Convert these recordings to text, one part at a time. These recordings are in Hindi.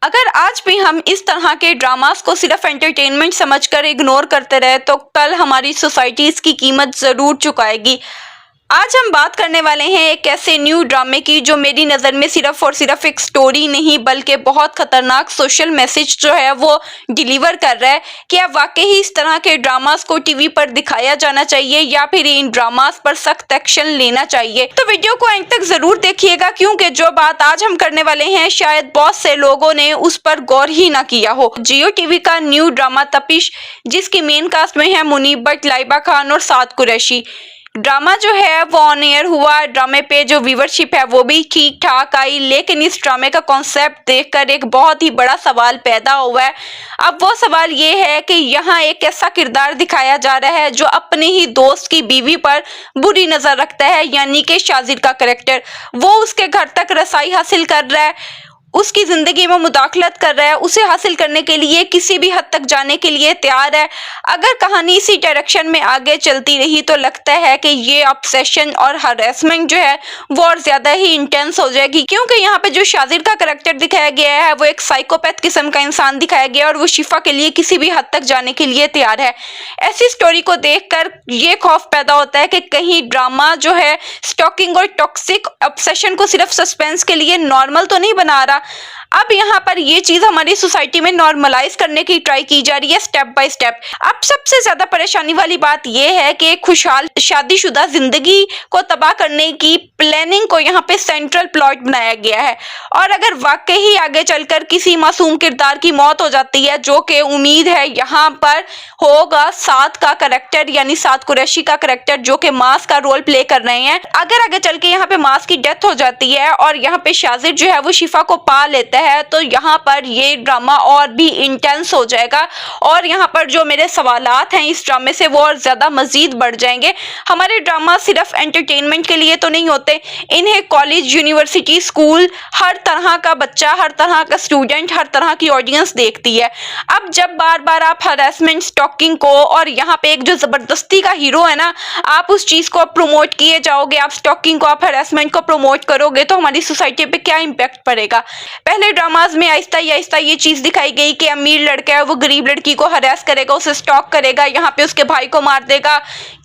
अगर आज भी हम इस तरह के ड्रामास को सिर्फ एंटरटेनमेंट समझकर इग्नोर करते रहे तो कल हमारी सोसाइटी इसकी कीमत जरूर चुकाएगी। आज हम बात करने वाले हैं एक ऐसे न्यू ड्रामे की जो मेरी नज़र में सिर्फ और सिर्फ एक स्टोरी नहीं बल्कि बहुत खतरनाक सोशल मैसेज जो है वो डिलीवर कर रहा है। क्या वाकई ही इस तरह के ड्रामास को टीवी पर दिखाया जाना चाहिए या फिर इन ड्रामास पर सख्त एक्शन लेना चाहिए? तो वीडियो को एंड तक जरूर देखिएगा, क्योंकि जो बात आज हम करने वाले हैं शायद बहुत से लोगों ने उस पर गौर ही ना किया हो। जियो टीवी का न्यू ड्रामा तपिश, जिसकी मेन कास्ट में है मुनीब भट्ट, लाइबा खान और साद कुरैशी। ड्रामा जो है वो ऑन एयर हुआ। ड्रामे पे जो व्यूवरशिप है वो भी ठीक ठाक आई, लेकिन इस ड्रामे का कॉन्सेप्ट देखकर एक बहुत ही बड़ा सवाल पैदा हुआ है। अब वो सवाल ये है कि यहाँ एक ऐसा किरदार दिखाया जा रहा है जो अपने ही दोस्त की बीवी पर बुरी नजर रखता है, यानी कि शाजिर का कैरेक्टर। वो उसके घर तक रसाई हासिल कर रहा है, उसकी जिंदगी में मुदाखलत कर रहा है, उसे हासिल करने के लिए किसी भी हद तक जाने के लिए तैयार है। अगर कहानी इसी डायरेक्शन में आगे चलती रही तो लगता है कि ये ऑब्सेशन और हरेसमेंट जो है वो और ज्यादा ही इंटेंस हो जाएगी, क्योंकि यहाँ पे जो शाजिर का कैरेक्टर दिखाया गया है वो एक साइकोपैथ किस्म का इंसान दिखाया गया है और वो शिफा के लिए किसी भी हद तक जाने के लिए तैयार है। ऐसी स्टोरी को देखकर ये खौफ पैदा होता है कि कहीं ड्रामा जो है स्टॉकिंग और टॉक्सिक ऑब्सेशन को सिर्फ सस्पेंस के लिए नॉर्मल तो नहीं बना रहा। अब यहाँ पर ये चीज हमारी सोसाइटी में नॉर्मलाइज करने की ट्राई की जा रही है स्टेप बाय स्टेप। अब सबसे ज्यादा परेशानी वाली बात यह है कि खुशहाल शादीशुदा जिंदगी को तबाह करने की प्लानिंग को यहाँ पे सेंट्रल प्लॉट बनाया गया है। और अगर वाकई ही आगे चलकर किसी मासूम किरदार की मौत हो जाती है, जो कि उम्मीद है यहाँ पर होगा साद का कैरेक्टर यानी साद कुरैशी का कैरेक्टर, जो कि मास का रोल प्ले कर रहे हैं। अगर आगे चल के यहाँ पे मास की डेथ हो जाती है और यहाँ पे शाजिर जो है वो शिफा को पा लेता है, तो यहाँ पर ये ड्रामा और भी इंटेंस हो जाएगा और यहाँ पर जो मेरे सवालात हैं इस ड्रामे से वो और ज्यादा मजीद बढ़ जाएंगे। हमारे ड्रामा सिर्फ एंटरटेनमेंट के लिए तो नहीं होते, इन्हें कॉलेज, यूनिवर्सिटी, स्कूल, हर तरह का बच्चा, हर तरह का स्टूडेंट, हर तरह की ऑडियंस देखती है। अब जब बार बार आप हरासमेंट, स्टॉकिंग को और यहाँ पे एक जो जबरदस्ती का हीरो है ना, आप उस चीज को प्रमोट किए जाओगे, आप स्टॉकिंग को, आप हरासमेंट को प्रमोट करोगे, तो हमारी सोसाइटी पे क्या इम्पैक्ट पड़ेगा। पहले ड्रामाज में आहिस्ता ये चीज दिखाई गई कि अमीर लड़का है वो गरीब लड़की को हरास करेगा, उसे स्टॉक करेगा, यहाँ पे उसके भाई को मार देगा,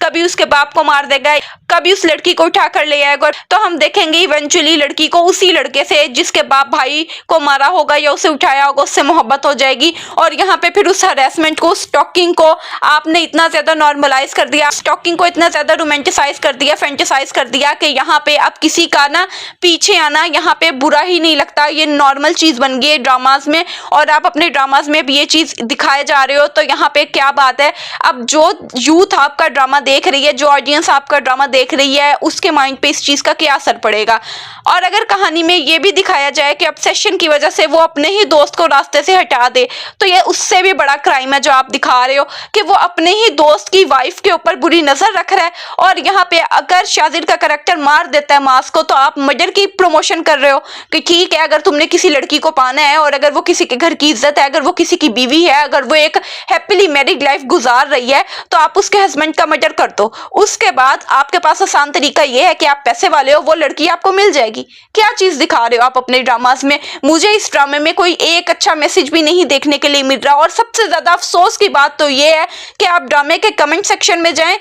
कभी उसके बाप को मार देगा, कभी उस लड़की को उठा कर ले आएगा। तो हम देखेंगे इवेंचुअली लड़की को उसी लड़के से जिसके बाप भाई को मारा होगा या उसे उठाया होगा उससे मोहब्बत हो जाएगी। और यहाँ पे फिर उस हरासमेंट को, स्टॉकिंग को आपने इतना ज्यादा नॉर्मलाइज कर दिया, स्टॉकिंग को इतना ज्यादा रोमांटिसाइज कर दिया, फैंटेसाइज कर दिया कि यहाँ पे अब किसी का ना पीछे आना यहाँ पे बुरा ही नहीं लगता, ये नॉर्मल चीज बन गई है ड्रामाज में। और आप अपने ड्रामाज में भी ये चीज दिखाए जा रहे हो, तो यहाँ पे क्या बात है। अब जो यूथ आपका ड्रामा देख रही है, जो ऑडियंस आपका ड्रामा देख रही है, उसके माइंड पे इस चीज का क्या असर पड़ेगा। और अगर कहानी में ये भी दिखाया जाए कि ऑब्सेशन की वजह से वो अपने ही दोस्त को रास्ते से हटा दे, तो ये उससे भी बड़ा क्राइम है जो आप दिखा रहे हो कि वो अपने ही दोस्त की वाइफ के ऊपर बुरी नजर रख रहा है। और यहाँ पे अगर शाजिर का कैरेक्टर मार देता है मास को, तो आप मर्डर की प्रमोशन कर रहे हो कि ठीक है, अगर तुमने किसी लड़की को पाना है और अगर वो किसी के घर की इज्जत है, अगर वो किसी की बीवी है, अगर वो एक हैप्पीली मैरिड लाइफ गुजार रही है, तो आप उसके हस्बैंड का मर्डर कर दो। उसके बाद आपके पास आसान तरीका ये है कि आप पैसे वाले हो, वो लड़की आपको मिल जाएगी। क्या चीज दिखा रहे हो आप अपने ड्रामास में। मुझे इस ड्रामे में कोई एक अच्छा मैसेज भी नहीं देखने के लिए मिल रहा। और सबसे ज्यादा अफसोस की बात तो ये है कि आप ड्रामे के कमेंट सेक्शन में जाएं,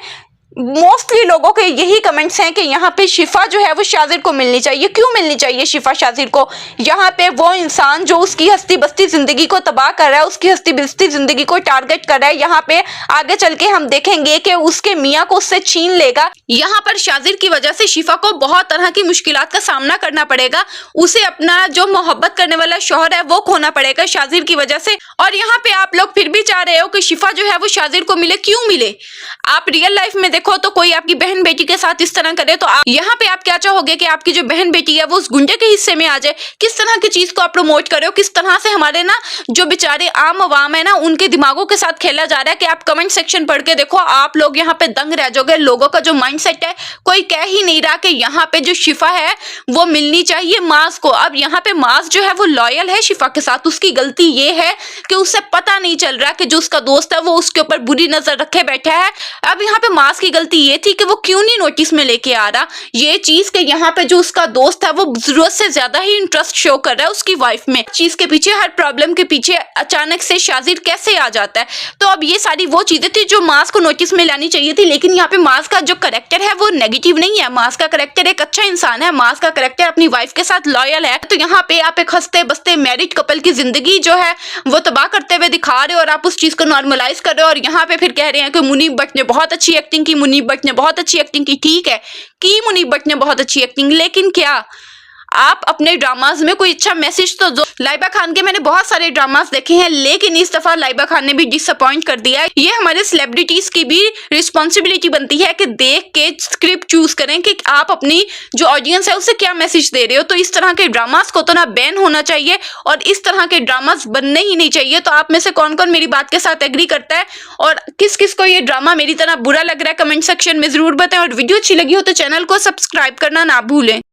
मोस्टली लोगों के यही कमेंट्स हैं कि यहाँ पे शिफा जो है वो शाजिर को मिलनी चाहिए। क्यों मिलनी चाहिए शिफा शाजिर को? यहाँ पे वो इंसान जो उसकी हस्ती बस्ती जिंदगी को तबाह कर रहा है, उसकी हस्ती बस्ती जिंदगी को टारगेट कर रहा है, यहाँ पे आगे चल के हम देखेंगे कि उसके मियाँ को उससे छीन लेगा। यहाँ पर शाजिर की वजह से शिफा को बहुत तरह की मुश्किलात का सामना करना पड़ेगा। उसे अपना जो मोहब्बत करने वाला शौहर है वो खोना पड़ेगा शाजिर की वजह से। और यहाँ पे आप लोग फिर भी चाह रहे हो कि शिफा जो है वो शाजिर को मिले। क्यों मिले? आप रियल लाइफ में देखो तो कोई आपकी बहन बेटी के साथ इस तरह करे, तो यहाँ पे आप क्या चाहोगे कि आपकी जो बहन बेटी है वो उस गुंडे के हिस्से में आ जाए। किस तरह की चीज को आप प्रमोट कर रहे हो, किस तरह से हमारे ना जो बेचारे आम आवाम है ना उनके दिमागों के साथ खेला जा रहा है कि आप कमेंट सेक्शन पढ़ के देखो, आप लोग यहाँ पे दंग रह जाओगे। लोगों का जो माइंडसेट है, कोई कह ही नहीं रहा कि यहाँ पे जो शिफा है वो मिलनी चाहिए मास को। अब यहाँ पे मास जो है वो लॉयल है शिफा के साथ। उसकी गलती ये है कि उसे पता नहीं चल रहा कि जो उसका दोस्त है वो उसके ऊपर बुरी नजर रखे बैठा है। अब यहाँ पे मास की गलती ये थी कि वो क्यों नहीं नोटिस में लेके आ रहा ये चीज कि यहाँ पे जो उसका दोस्त है वो जरूरत से ज्यादा ही इंटरेस्ट शो कर रहा है उसकी वाइफ में। चीज के पीछे, हर प्रॉब्लम के पीछे अचानक से शाजिर कैसे आ जाता है। तो अब ये सारी वो चीजें थी जो मास को नोटिस में लानी चाहिए थी, लेकिन यहाँ पे मास का जो करेक्टर है वो नेगेटिव नहीं है। मास का करेक्टर एक अच्छा इंसान है, मास का करेक्टर अपनी वाइफ के साथ लॉयल है। तो यहाँ पे आप एक हंसते बसते मैरिड कपल की जिंदगी जो है वो तबाह करते हुए दिखा रहे हो और आप उस चीज को नॉर्मलाइज कर रहे हो और यहाँ पे फिर कह रहे हैं कि मुनीब भट्ट ने बहुत अच्छी एक्टिंग की, मुनीब भट्ट ने बहुत अच्छी एक्टिंग की। ठीक है कि मुनीब भट्ट ने बहुत अच्छी एक्टिंग, लेकिन क्या आप अपने ड्रामाज में कोई अच्छा मैसेज तो दो। लाइबा खान के मैंने बहुत सारे ड्रामास देखे हैं, लेकिन इस दफा लाइबा खान ने भी डिसअपॉइंट कर दिया है। ये हमारे सेलिब्रिटीज की भी रिस्पॉन्सिबिलिटी बनती है कि देख के स्क्रिप्ट चूज करें कि आप अपनी जो ऑडियंस है उसे क्या मैसेज दे रहे हो। तो इस तरह के ड्रामास को तो ना बैन होना चाहिए और इस तरह के ड्रामास बनने ही नहीं चाहिए। तो आप में से कौन कौन मेरी बात के साथ एग्री करता है और किस किस को ये ड्रामा मेरी तरह बुरा लग रहा है, कमेंट सेक्शन में जरूर बताएं। और वीडियो अच्छी लगी हो तो चैनल को सब्सक्राइब करना ना भूलें।